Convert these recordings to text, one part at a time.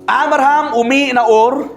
Abraham umi na or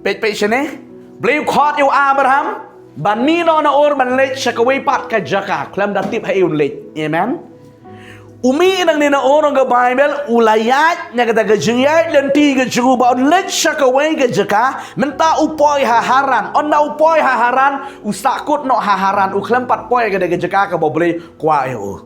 pe sini beliau khot yo Abraham ban mi no na or ban lech sakawai pat ka jaka klam datip hai un lech amen umi nang ni na or ng Bible ulayat nya kata gejiyat dan tiga juru ba lech sakawai ka jaka menta upoi haharan on na upoi haharan usakut no haharan uklam pat poi ka jaka ka boleh kwa yo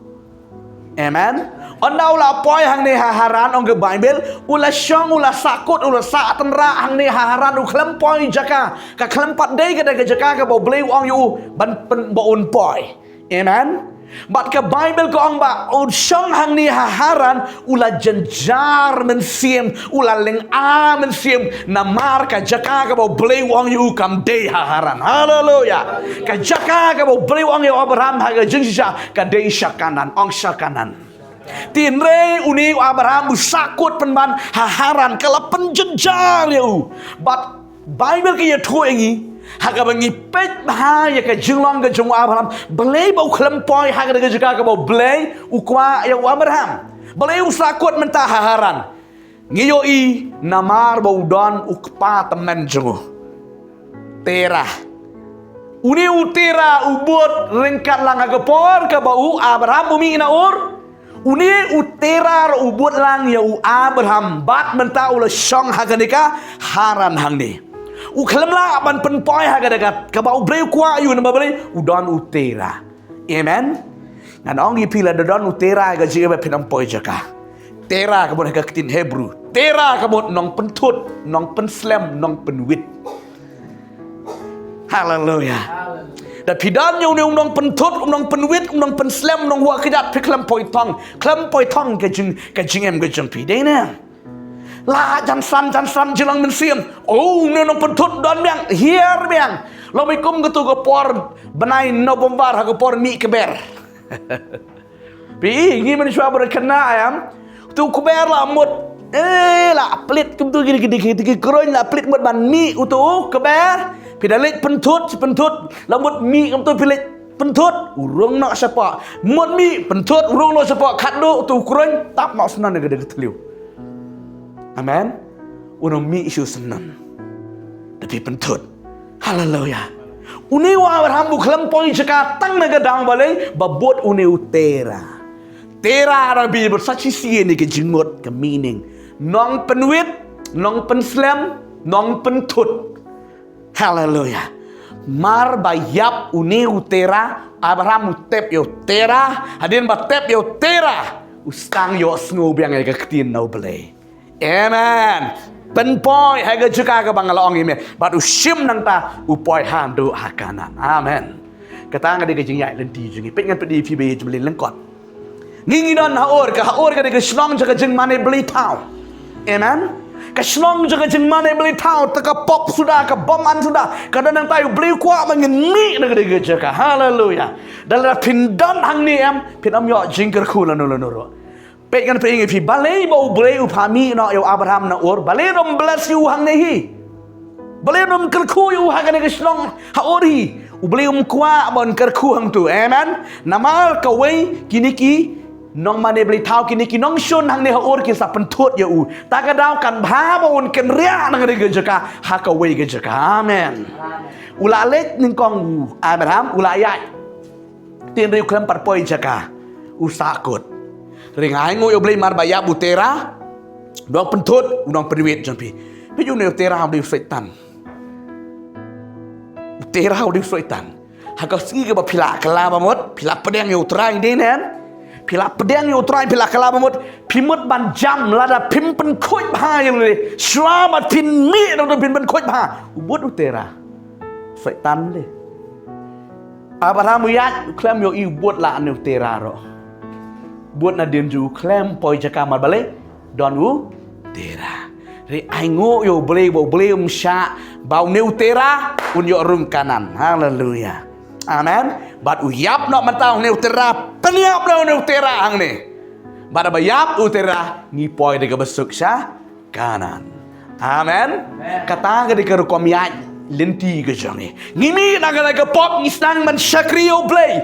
amen Onda ula poi hang ni haharan ong ke Bible ula syong ula sakut ula sa tenra hang ni haharan u klem poi jaka ka klem pat dei ke jaka ka bo blei ong yu ban bo un poi amen bat ke Bible ko ong ba u syong hang ni haharan ula jenjar men siem ula leng a men siem namar ka jaka ka bo blei ong yu kam dei haharan haleluya ka jaka ka bo blei ong yu Abraham ha ka jinsha ka dei syakanan ong syakanan Tin rei uni Abraham sakut penban haharan kala penjenjar you. But Bible ke ya thu engi haga bangi pet ha ya ka jinglong ke jung Abraham belai bau klempoi haga ke juga ke bau belai ukwa ya Abraham belai sakut menta haharan ngiyo I namar bau don ukpa temen jungu tera uni utera ubut ringkat lang haga por ke bau Abraham bumi ina ur Uni utera ubut lang ya u Abraham bat menta ula syong haganika haran hang ni. U klem la ban penpoi hagadaka ka bau breu kwa yu na bale udon utera. Amen. Ngan ong gi pila don utera ga jiga pinam poi jaka. Tera ka bon ka tin Hebrew. Tera ka bon nong pentut, nong penslam, nong penwit. Hallelujah. Dan pidan yang undang pentut, undang penwit, undang penslam, undang huak kedat piklam poitong ke jing em ke jeng pidai na. La jansan jelang mensiam. Oh, undang pentut don biang, hier biang. Lo mikum ketu ke por benai no bombar ke por mi keber. Pi, ini manusia berkena ayam. Tu keber lah mut. La pelit kum tu gini kroin la pelit mut ban mi utu keber. Pidalit pentut lamut mi kam tu pilit pentut urung nak siapa mut mi pentut urung nak siapa kadu tu kurang tap nak senan gede geteliu amen urung mi isu senan tapi pentut haleluya uni wa Abraham bukhlam poi jaka tang na gadang balai babot uni utera tera arabi bersaksi sie ni ke jingot ke meaning nong penwit nong penslam nong pentut Hallelujah. Mar bayap uni utera Abraham utep yo tera hadin batep yo tera ustang yo sngo biang ga ketin no bele. Amen. Penpoi haga juga ga bangalong ime bat usim nang ta upoi handu hakanan. Amen. Kata nga de jing yai len di jing pet ngan pedi fi be jumlin len kot. Ngingi don haor ga de slong jaga jing mane beli tau. Amen. Kaslong juga jeng mana beli tahu teka pop sudah ke boman sudah kadang nang tahu beli kuat mengeni negeri jeka haleluya dalam pindan hang ni am pinam yo jingker kula nolo pek kan pengen fi balai bau beli upami no yo Abraham na or balai rom bless you hang nehi balai rom kerku you hang ne kaslong ha ori ubeli kuat bon kerku hang tu amen namal kawai kiniki nong mane beli tahu kini nong shun hang ne haor ki sa pentut ya u ta ka daw kan bha bon ken ria nang re jeka ha ka we jeka amen ula let ning kong Abraham ula ya tin riu klem par poi jeka u sakut ring ai ngo yo beli mar baya butera dong pentut dong priwit jampi pi yu ne tera beli setan tera beli setan ha ka si ke ba phila kala ba mot phila pedang yo trai de nen Pila pedang yo try pila kalamut pimut ban jam lada pim pen khoi bha yang le selamat pin mi dong pin pen khoi bha ubut utera setan le Abraham yat klem yo I ubut la an utera ro buat na dem ju klem poi jaka mar bale don utera re aingo yo bele bo bele sya bau ne utera un yo rung kanan haleluya amen bat uyap nak mentang ne utera peniap na ne utera hang ne bat bayap utera ngipoi de besuk sya kanan amen kata ga de kerukom yat lenti ke jangi ngimi naga naga pop ngisnang man syakrio blay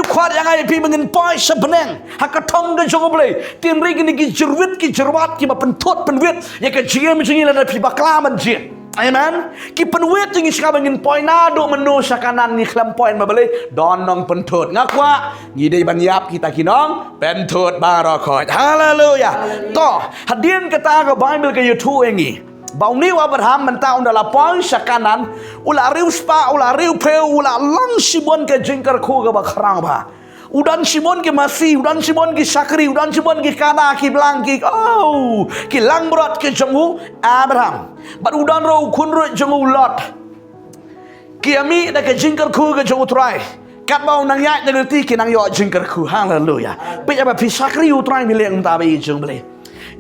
kuat yang ai pi mengin poi sebeneng hakatong ke jango blay tin ri gini ki jerwit ki jerwat ki pentot penwit ya ke jiem jingi la pi bakla man jien amen ki penwit jingi ska mengin poi na do menu sakanan ni khlam poi ma blay don nong pentot ngakwa ngi dei ban yap kita kinong pentot barakot haleluya to hadien kata ke bible ke youtube engi Bau ni Abraham mentau dalam poin sakanan ula riu spa ula riu peu ula lang Simon ke jengkar ku ke bakrang ba udan Simon ke masih udan Simon ke sakri udan Simon ke kana ki belang ki ki lang berat ke jengu Abraham bat udan ro kun ro jengu Lot ki ami da ke jengkar ku ke jengu trai kat bau nang ya de ti ki nang yo jengkar ku haleluya pe apa pi sakri utrai mileng ta be jeng bele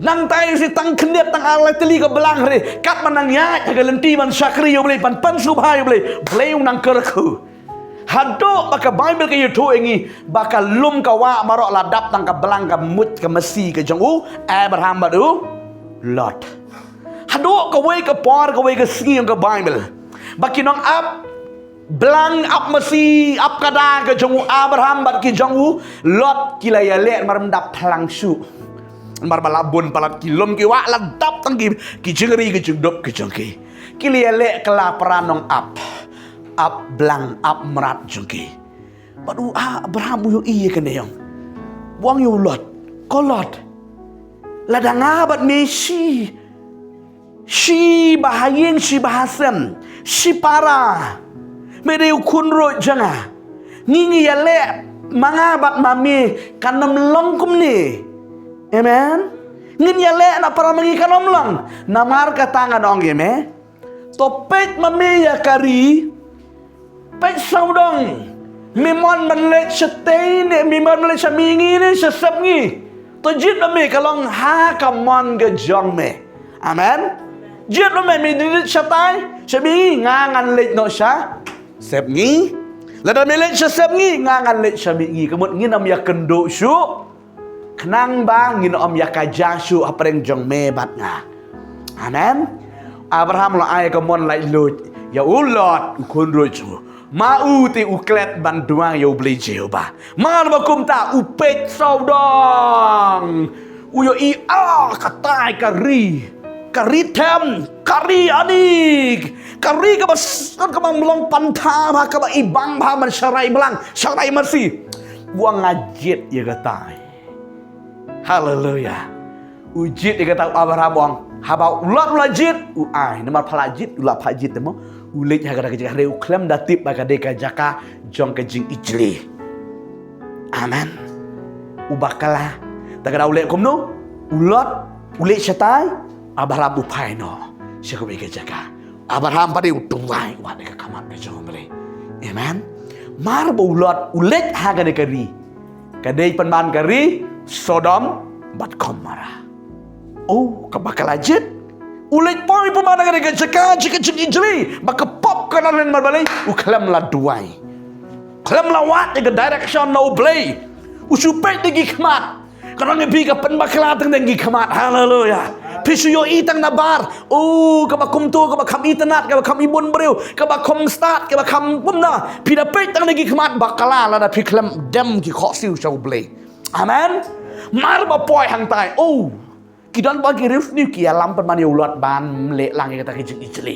nang tay si tang keniat tang alai teli ke belang re kat manang ya ke lenti man syakri yo boleh pan subha yo boleh nang kerku hadok baka bible ke yutu engi baka lum ka wa marok ladap tang ke belang ke mut ke mesi ke jongu Abraham badu Lot hadok ke we ke por ke we ke sgi ke bible baki nong ap belang ap mesi ap kada ke jongu Abraham bad ki jongu Lot kila ya le maram dap plang su mar balabun palat kilom ki wa ladap tang ki jengri ki jengdop ki jengki ki lele kelaparan nong ap belang ap merat jengki padu Abraham yo iye kene yong wang yo Lot kolot ladang abat mesi si bahayeng si bahasem si para mereu kunro janga ngingi yale mangabat mami kanam longkum ni amen ngin yale na para mengikan omlang namar katangan ong yeme topet mami ya kari pet saudong mimon menlet setei ne mimon menlet samingi ne sesep ngi to jit mami kalong ha kamon ke jong me amen jit mami mi dit satai samingi ngangan let no sa sep ngi lada melet sesep ngi ngangan let samingi kemut ngi nam ya kendo su kenang bang ngin om yakaja su apreng jong me bat nga amen Abraham lo ay kamon lai lut ya ulot kun roju mau ti uklet banduang yo beli Jehova mar bakum ta upet saudang uyo i katai kari tem kari adik kari ka bas ka melong panta ba ka ba ibang ba man syarai belang syarai masih buang ngajit ya katai haleluya ujit dia kata Abraham bang habau ulat ulajit uai nama palajit ulat pajit temo ulit haga daga jare uklam datip baga deka jaka jong ke jing ijli amen ubakala daga ulet komno ulat ulit syatai Abraham upai no syaku bega jaka Abraham pada utuai wa deka kamat ke jong bele amen mar ulat ulit haga deka ri kadai penman kari Sodom bat Gomora. Kabakal ajit. Ulit poi pemandangan dengan jika ijli. Baka pop kanan marbalay. Uklam la duai. Klam lawat dengan direction no play. Usupet dengan gikmat. Karena ngebi ka penbakalatang dengan gikmat. Haleluya. Pisuyo itang nabar. Kabakum tu, kabakam itanat, kabakam ibon beriu, kabakum start, kabakam pumna. Pidapet tang dengan gikmat bakala la da piklam dem ki khosil show play. Amen. Mar ba poi hang tai. Kidan bagi rif ni ki alam pen mani ulat ban le lang kata ki ijli.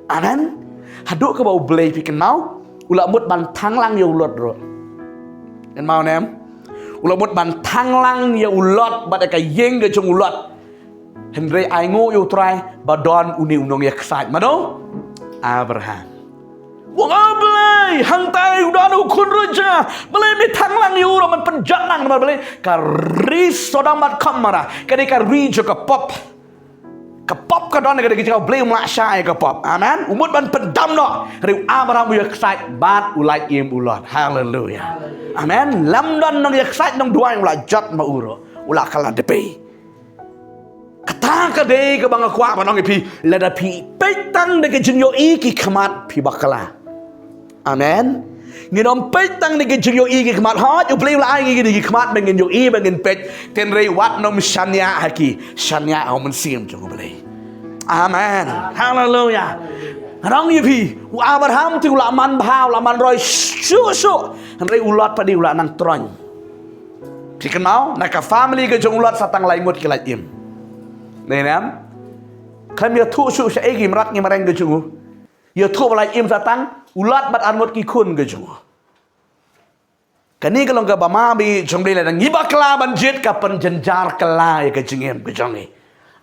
Amen. Haduk ke bau blay piken mau ulat mut ban thang lang ya ulat ro. En mau nem. Ulat mut ban thang lang ya ulat ba ka yeng ke chung ulat. Henry ai ngo yo try ba don uni unong ya ksat mano. Abraham. Wong ablay hang tai udan ukun raja belai mi thanglang yu man penjanang ma belai kari sodamat kamara kadi kari jo ka pop ka don kadi ka blay mlaksai ka pop amen umut ban pendam no ri Abraham yu excited bat ulai im ulot hallelujah amen lam don no excited nong duai ula jot ma uro ula kala depe kata kade ka banga kwa panong pi lada pi petang de ke jinyo iki khamat pi bakala amen nginom petang ni gejyo igi kmat ha ju play la igi gi kmat bengen yo i bengen pet ten re wat nom shanya haki shanya au men sim ju play amen hallelujah Rang ye pi Abraham ti ula man bhao la man roi su rei ulat padi ula nang tron ti kan mau na ka family ke jong ulat satang lai ngot ki lai im nei nam khem ye thu su sa egi mrat ngi mareng ke jungu ye thu lai im satang ulat bat an ngot ki khun ke jungu kani kalong ka bama bi jong dei la ngi bakla ban jet ka pen jenjar kala ye ke jingem ke jongi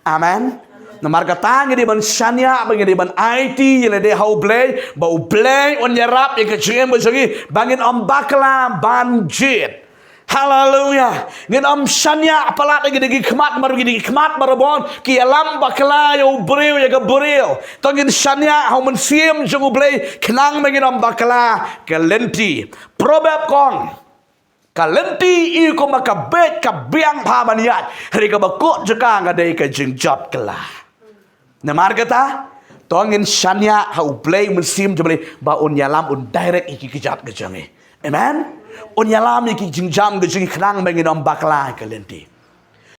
amen na marga tang di ban shania bang di ban IT yele de how play bau play on yarap ye ke jingem ke jongi bangin om bakla ban jet haleluya ngin om shania apalat lagi digi khmat maru digi khmat marabon ki alam bakla yo breu ye ke breu tongin shania how man siem jong play khnang bangin om bakla ke lenti proverb kong kalenti i ko makabet ka biang pamaniat hari ka bakot jeka ngadai ka jingjot kala na margata tongin shania hau play musim jable ba on yalam on direct iki kijat ke jange amen on yalam iki jingjam ke jing khnang mengin om bakla kalenti